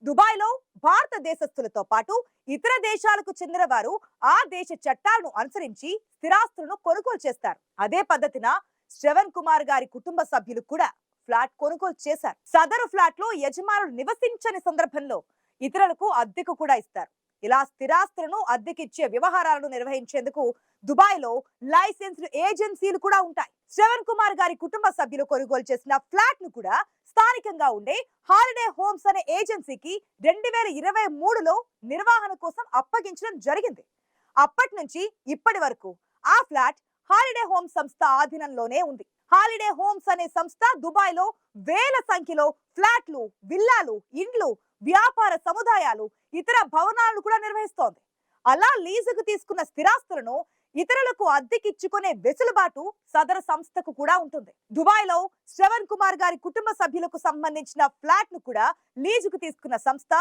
దుబాయ్లో భారతదేశస్థులతో పాటు ఇతర దేశాలకు చెందిన వారు ఆ దేశ చట్టాలను అనుసరించి స్థిరాస్తులను కొనుగోలు చేస్తారు. అదే పద్ధతిన శ్రవణ్ కుమార్ గారి కుటుంబ సభ్యులు కూడా ఫ్లాట్ కొనుగోలు చేశారు. సదరు ఫ్లాట్ లో యజమానులు నివసించని సందర్భంలో ఇతరులకు అద్దెకు కూడా ఇస్తారు. ఇలా స్థిరాస్తులను అద్దెకిచ్చే వ్యవహారాలను నిర్వహించేందుకు దుబాయ్ లో లైసెన్స్డ్ ఏజెన్సీలు కూడా ఉంటాయి. శ్రవణ్ కుమార్ గారి కుటుంబ సభ్యులు కొనుగోలు చేసిన ఫ్లాట్ ను కూడా స్థానికంగా ఉండే హాలిడే హోమ్స్ అనే ఏజెన్సీకి 2023లో నిర్వహణ కోసం అప్పగించడం జరిగింది. అప్పటి నుంచి ఇప్పటి వరకు ఆ ఫ్లాట్ హాలిడే హోమ్ సంస్థ ఆధీనంలోనే ఉంది. హాలిడే హోమ్స్ అనే సంస్థ దుబాయ్ లో వేల సంఖ్యలో ఫ్లాట్లు, విల్లాలు, ఇండ్లు, వ్యాపార సముదాయాలు, ఇతర భవనాలను కూడా నిర్వహిస్తోంది. అలా లీజుకు తీసుకున్న స్థిరాస్తులను ఇతరులకు అద్దెకిచ్చుకునే వెసులుబాటు సదరు సంస్థకు కూడా ఉంటుంది. దుబాయ్ లో శ్రవణ్ కుమార్ గారి కుటుంబ సభ్యులకు సంబంధించిన ఫ్లాట్ ను కూడా లీజుకు తీసుకున్న సంస్థ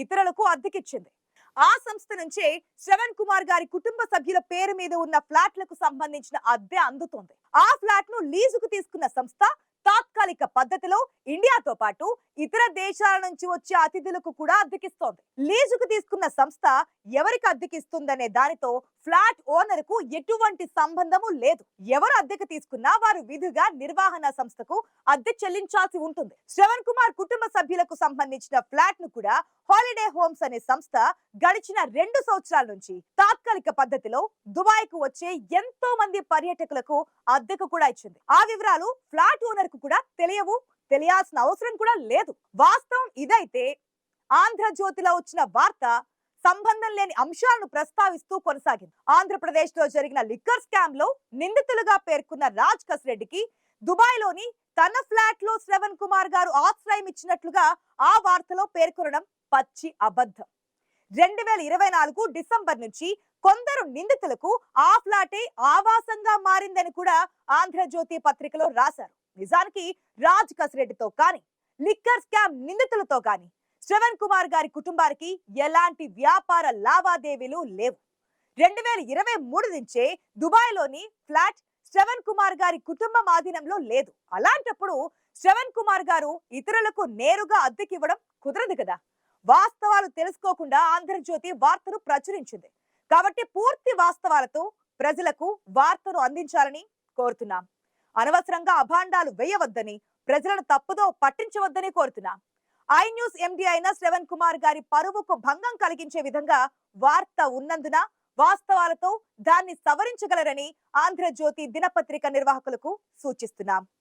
ఇతరులకు అద్దెకిచ్చింది. ఆ సంస్థ నుంచే శ్రవణ్ కుమార్ గారి కుటుంబ సభ్యుల పేరు మీద ఉన్న ఫ్లాట్లకు సంబంధించిన అద్దె అందుతోంది. ఆ ఫ్లాట్ ను లీజుకు తీసుకున్న సంస్థ తాత్కాలిక పద్ధతిలో ఇండియాతో పాటు ఇతర దేశాల నుంచి వచ్చే అతిథులకు కూడా అద్దెకిస్తోంది. లీజుకు తీసుకున్న సంస్థ ఎవరికి అద్దెకిస్తుందనే దానితో ఫ్లాట్ ఓనర్ కు ఎటువంటి సంబంధము లేదు. ఎవరు అద్దెకు తీసుకున్నా వారు విధిగా నిర్వహణ సంస్థకు అద్దె చెల్లించాల్సి ఉంటుంది. శ్రవణ్ కుమార్ కుటుంబ సభ్యులకు సంబంధించిన ఫ్లాట్ ను కూడా హాలిడే హోమ్స్ అనే సంస్థ గడిచిన 2 సంవత్సరాల నుంచి తాత్కాలిక పద్ధతిలో దుబాయ్ కు వచ్చే ఎంతో మంది పర్యాటకులకు అద్దెకు కూడా ఇచ్చింది. ఆ వివరాలు ఫ్లాట్ ఓనర్ కు కూడా తెలియాల్సిన అవసరం కూడా లేదు. వాస్తవం ఇదైతే ఆంధ్రజ్యోతిలో వచ్చిన వార్త సంబంధం లేని అంశాలను ప్రస్తావిస్తూ కొనసాగింది. ఆంధ్రప్రదేశ్ లో జరిగిన లిక్కర్ స్కామ్ లో నిందితులుగా పేర్కొన్న రాజ్ కస్ రెడ్డికి దుబాయ్ లోని తన ఫ్లాట్ లో శ్రవణ్ కుమార్ గారు ఆశ్రయం ఇచ్చినట్లుగా ఆ వార్తలో పేర్కొనడం పచ్చి అబద్ధం. 2024 డిసెంబర్ నుంచి కొందరు నిందితులకు ఆ ఫ్లాటే ఆవాసంగా మారిందని కూడా ఆంధ్రజ్యోతి పత్రికలో రాశారు. నిజానికి రాజ్ కస్ రెడ్డితో కానీ లిక్కర్ స్కామ్ నిందితులతో కానీ శ్రవణ్ కుమార్ గారి కుటుంబానికి ఎలాంటి వ్యాపార లావాదేవీలు లేవు. 2023 నుంచే దుబాయ్ లోని ఫ్లాట్ శ్రవణ్ కుమార్ గారి కుటుంబం ఆధీనంలో లేదు. అలాంటప్పుడు శ్రవణ్ కుమార్ గారు ఇతరులకు నేరుగా అద్దెకివ్వడం కుదరదు కదా. వాస్తవాలు తెలుసుకోకుండా ఆంధ్రజ్యోతి వార్తను ప్రచురించింది. కాబట్టి పూర్తి వాస్తవాలతో ప్రజలకు వార్తను అందించాలని కోరుతున్నాం. అనవసరంగా అభాండాలు వేయవద్దని, ప్రజలను తప్పుదో పట్టించవద్దని కోరుతున్నాం. ఐ న్యూస్ ఎండి అయిన శ్రవణ్ కుమార్ గారి పరువుకు భంగం కలిగించే విధంగా వార్త ఉన్నందున వాస్తవాలతో దాన్ని సవరించగలరని ఆంధ్రజ్యోతి దినపత్రిక నిర్వాహకులకు సూచిస్తున్నాం.